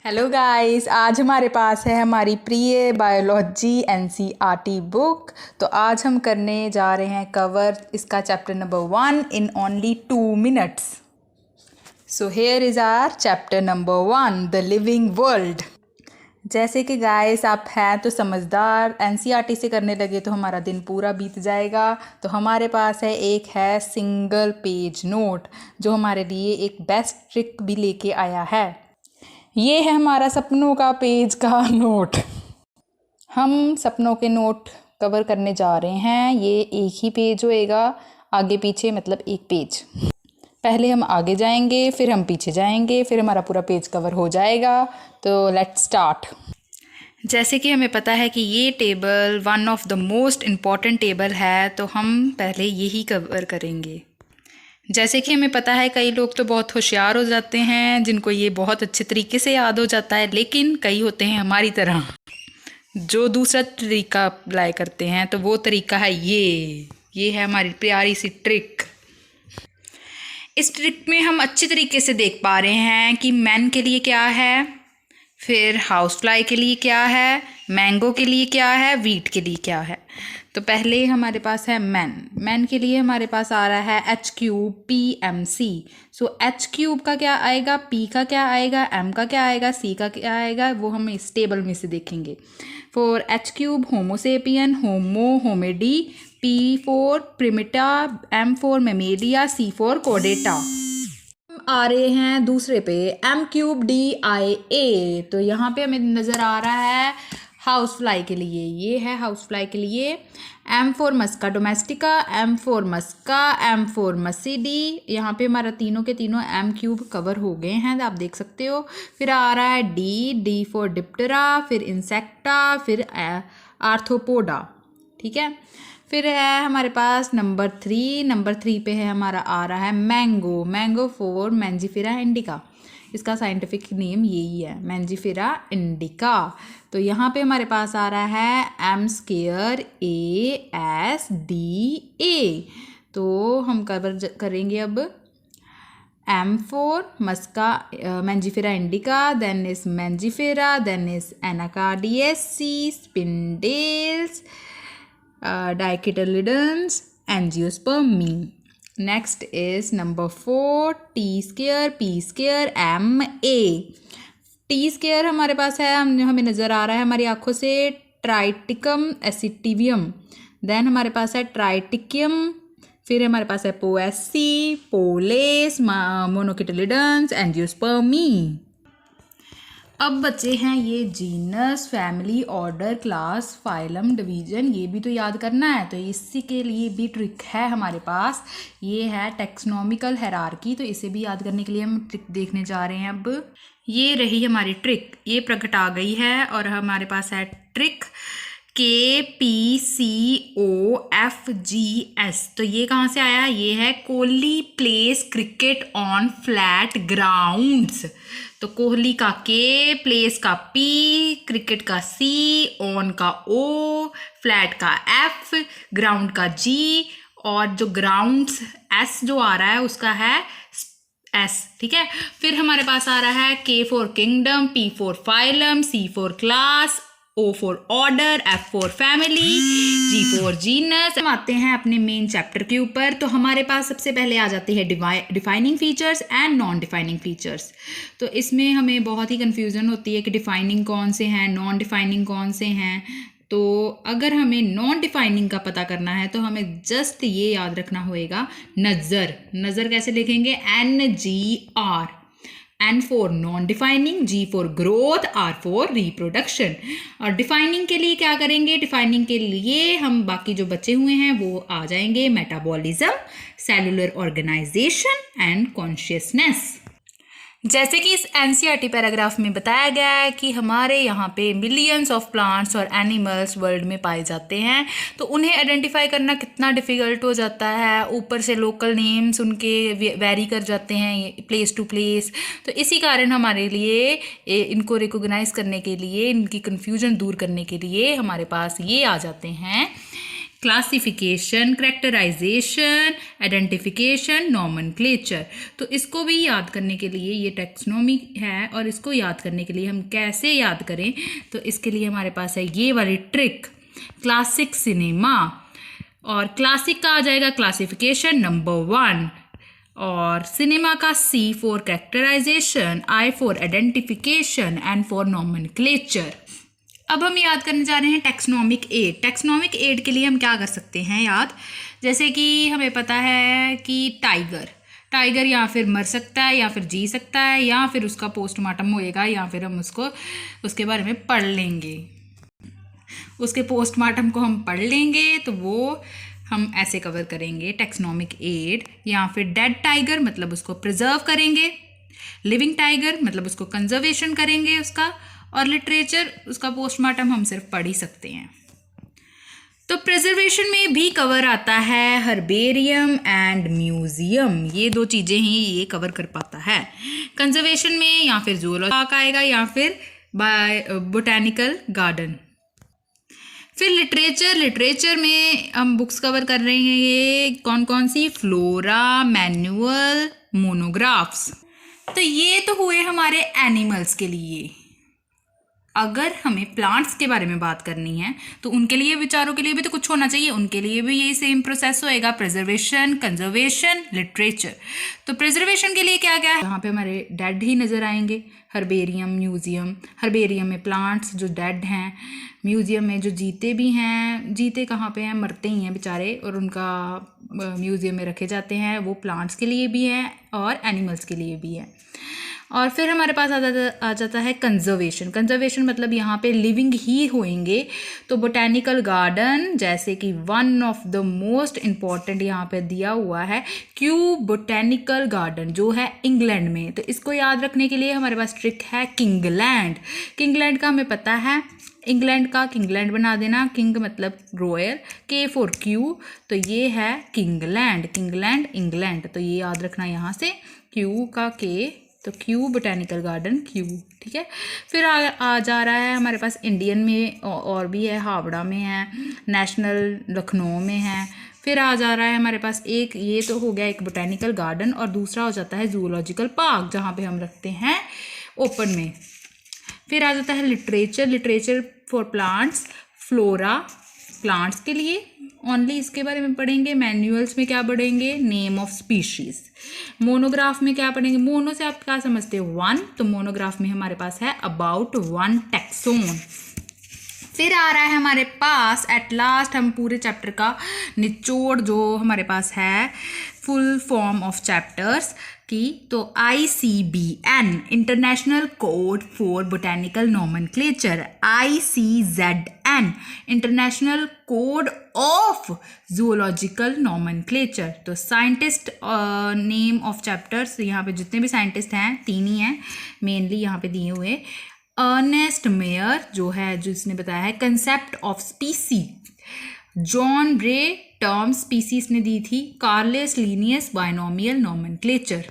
Hello guys, आज हमारे पास है हमारी प्रिय बायोलॉजी एनसीईआरटी बुक। तो आज हम करने जा रहे हैं कवर इसका chapter number 1 in only 2 minutes. So here is our chapter number 1, the living world. जैसे कि गाइस आप हैं तो समझदार, एनसीईआरटी से करने लगे तो हमारा दिन पूरा बीत जाएगा। तो हमारे पास है सिंगल पेज नोट जो हमारे लिए एक बेस्ट ट्रिक भी लेके आया है। ये है हमारा सपनों का पेज का नोट। हम सपनों के नोट कवर करने जा रहे हैं। ये एक ही पेज होएगा, आगे पीछे मतलब एक पेज। पहले हम आगे जाएंगे, फिर हम पीछे जाएंगे, फिर हमारा पूरा पेज कवर हो जाएगा। तो लेट्स स्टार्ट। जैसे कि हमें पता है कि ये table one of the most important table है, तो हम पहले यही कवर करेंगे। जैसे कि हमें पता है कई लोग तो बहुत होशियार हो जाते हैं जिनको ये बहुत अच्छे तरीके से याद हो जाता है, लेकिन कई होते हैं हमारी तरह जो दूसरा तरीका अप्लाई करते हैं। तो वो तरीका है ये है हमारी प्यारी सी ट्रिक। इस ट्रिक में हम अच्छे तरीके से देख पा रहे हैं कि मैन के लिए क्या है, फिर हाउस फ्लाई के लिए क्या है, मैंगो के लिए क्या है, वीट के लिए क्या है। तो पहले हमारे पास है मैन के लिए हमारे पास आ रहा है H3PMC। सो H3 का क्या आएगा, P का क्या आएगा, M का क्या आएगा, C का क्या आएगा, वो हम इस टेबल में से देखेंगे। For H3 homo sapien, hominidae, P for primata, M for mammalia, C for कोडेटा। आ रहे हैं दूसरे पे M3DIA। तो यहाँ पे हमें नज़र आ रहा है हाउस फ्लाई के लिए, ये है हाउस फ्लाई के लिए M for musca domestica, M for musca, M for muscidae. यहाँ पे हमारा तीनों के तीनों M3 कवर हो गए हैं, आप देख सकते हो। फिर आ रहा है D फॉर डिप्टेरा, फिर इंसेक्टा, फिर आर्थ्रोपोडा, ठीक है। फिर है हमारे पास नंबर 3 पे है हमारा आ रहा है मैंगो फॉर मैंजीफेरा इंडिका। इसका साइंटिफिक नेम यही है, मैंजीफेरा इंडिका। तो यहाँ पे हमारे पास आ रहा है MSCA। तो हम कवर करेंगे अब M for musca mangifera indica, then is mangifera, then is anacardiaceae, sapindales, dicotyledons, angiospermy. Next is number 4 T square, P square, MA। T square हमारे पास है, हमें नज़र आ रहा है हमारी आँखों से ट्राइटिकम एसिटिवियम। देन हमारे पास है ट्राइटिकियम, फिर हमारे पास है पोएसी, पोलेस, मोनोकिटिलिडन्स, एंजियोस्पर्मी। अब बचे हैं ये genus, family, order, class, phylum, division. ये भी तो याद करना है, तो इसी के लिए भी ट्रिक है हमारे पास। ये है टेक्सोनॉमिकल हायरार्की, तो इसे भी याद करने के लिए हम ट्रिक देखने जा रहे हैं। अब ये रही हमारी ट्रिक, ये प्रकट आ गई है और हमारे पास है ट्रिक KPCOFGS। तो ये कहाँ से आया, ये है Kohli place cricket on flat grounds. तो कोहली का K, प्लेस का P, क्रिकेट का C, ऑन का O, फ्लैट का F, ग्राउंड का G, और जो ग्राउंड्स S जो आ रहा है उसका है S, ठीक है। फिर हमारे पास आ रहा है K for kingdom, P for phylum, C for class, O for order, F for family, G for genus. हम आते हैं अपने मेन चैप्टर के ऊपर। तो हमारे पास सबसे पहले आ जाती है defining features and non defining features. तो इसमें हमें बहुत ही कन्फ्यूज़न होती है कि डिफाइनिंग कौन से हैं, नॉन डिफाइनिंग कौन से हैं। तो अगर हमें नॉन डिफाइनिंग का पता करना है तो हमें जस्ट ये याद रखना होएगा, नज़र कैसे लिखेंगे, NGR। N for non defining, G for growth, R for reproduction. और डिफाइनिंग के लिए क्या करेंगे, डिफाइनिंग के लिए हम बाकी जो बचे हुए हैं वो आ जाएंगे, metabolism, cellular organisation and consciousness. जैसे कि इस एनसीईआरटी पैराग्राफ में बताया गया है कि हमारे यहाँ पे मिलियंस ऑफ प्लांट्स और एनिमल्स वर्ल्ड में पाए जाते हैं, तो उन्हें आइडेंटिफाई करना कितना डिफ़िकल्ट हो जाता है। ऊपर से लोकल नेम्स उनके वेरी कर जाते हैं प्लेस टू प्लेस। तो इसी कारण हमारे लिए इनको रिकॉग्नाइज करने के लिए, इनकी कन्फ्यूजन दूर करने के लिए हमारे पास ये आ जाते हैं क्लासिफिकेशन, करेक्टराइजेशन, आइडेंटिफिकेशन, नॉमेनक्लेचर। तो इसको भी याद करने के लिए, ये टैक्सोनॉमी है और इसको याद करने के लिए हम कैसे याद करें, तो इसके लिए हमारे पास है ये वाली ट्रिक, क्लासिक सिनेमा। और क्लासिक का आ जाएगा क्लासिफिकेशन नंबर 1, और सिनेमा का C for characterisation, I for identification, N for nomenclature. अब हम याद करने जा रहे हैं टैक्सोनॉमिक एड। टैक्सोनॉमिक एड के लिए हम क्या कर सकते हैं याद, जैसे कि हमें पता है कि टाइगर या फिर मर सकता है या फिर जी सकता है या फिर उसका पोस्टमार्टम होएगा या फिर हम उसके बारे में पढ़ लेंगे, उसके पोस्टमार्टम को हम पढ़ लेंगे, तो वो हम ऐसे कवर करेंगे टैक्सोनॉमिक एड। या फिर डेड टाइगर मतलब उसको प्रिजर्व करेंगे, लिविंग टाइगर मतलब उसको कंजर्वेशन करेंगे उसका, और लिटरेचर उसका पोस्टमार्टम हम सिर्फ पढ़ ही सकते हैं। तो प्रिजर्वेशन में भी कवर आता है हर्बेरियम एंड म्यूजियम, ये 2 चीज़ें ही ये कवर कर पाता है। कंजर्वेशन में या फिर जूलॉजी पार्क आएगा या फिर बोटैनिकल गार्डन। फिर लिटरेचर में हम बुक्स कवर कर रहे हैं ये कौन कौन सी, फ्लोरा, मैनुअल, मोनोग्राफ्स। तो ये तो हुए हमारे एनिमल्स के लिए। अगर हमें प्लांट्स के बारे में बात करनी है तो उनके लिए, विचारों के लिए भी तो कुछ होना चाहिए, उनके लिए भी यही सेम प्रोसेस होएगा, प्रिजर्वेशन, कंजर्वेशन, लिटरेचर। तो प्रिजर्वेशन के लिए क्या क्या है, यहाँ पे हमारे डेड ही नज़र आएंगे, हर्बेरियम, म्यूजियम। हर्बेरियम में प्लांट्स जो डेड हैं, म्यूजियम में जो जीते भी हैं, जीते कहाँ पे हैं, मरते ही हैं बेचारे, और उनका म्यूजियम में रखे जाते हैं, वो प्लांट्स के लिए भी हैं और एनिमल्स के लिए भी है। और फिर हमारे पास आ जाता है कंजर्वेशन मतलब यहाँ पे लिविंग ही होंगे। तो बोटैनिकल गार्डन, जैसे कि one of the most important यहाँ पे दिया हुआ है क्यू बोटैनिकल गार्डन, जो है इंग्लैंड में। तो इसको याद रखने के लिए हमारे पास ट्रिक है किंगलैंड का हमें पता है, इंग्लैंड का किंगलैंड बना देना, किंग मतलब रॉयल, K फॉर क्यू, तो ये है किंगलैंड इंग्लैंड। तो ये याद रखना यहाँ से, क्यू का K, तो क्यू बोटैनिकल गार्डन क्यू, ठीक है। फिर आ जा रहा है हमारे पास इंडियन में और भी है, हावड़ा में है, नेशनल लखनऊ में है। फिर आ जा रहा है हमारे पास एक, ये तो हो गया एक बोटैनिकल गार्डन, और दूसरा हो जाता है जूलॉजिकल पार्क, जहाँ पे हम रखते हैं ओपन में। फिर आ जाता है literature for plants, flora plants के लिए ओनली, इसके बारे में पढ़ेंगे। मैनुअल्स में क्या पढ़ेंगे, नेम ऑफ स्पीशीज। मोनोग्राफ में क्या पढ़ेंगे, मोनो से आप क्या समझते हो, 1, तो मोनोग्राफ में हमारे पास है अबाउट 1 टैक्सोन। फिर आ रहा है हमारे पास एट लास्ट, हम पूरे चैप्टर का निचोड़ जो हमारे पास है, फुल फॉर्म ऑफ चैप्टर्स की, तो ICBN international code for botanical nomenclature, ICZN international code of zoological nomenclature. तो साइंटिस्ट नेम ऑफ चैप्टर्स, यहाँ पे जितने भी साइंटिस्ट हैं 3 ही हैं मेनली यहाँ पे दिए हुए। अर्नेस्ट मेयर जो है, जिसने बताया है कंसेप्ट ऑफ स्पीसी, जॉन ब्रे टर्म स्पीसीज ने दी थी, कार्लेस लीनियस बायनोमियल नॉमेनक्लेचर।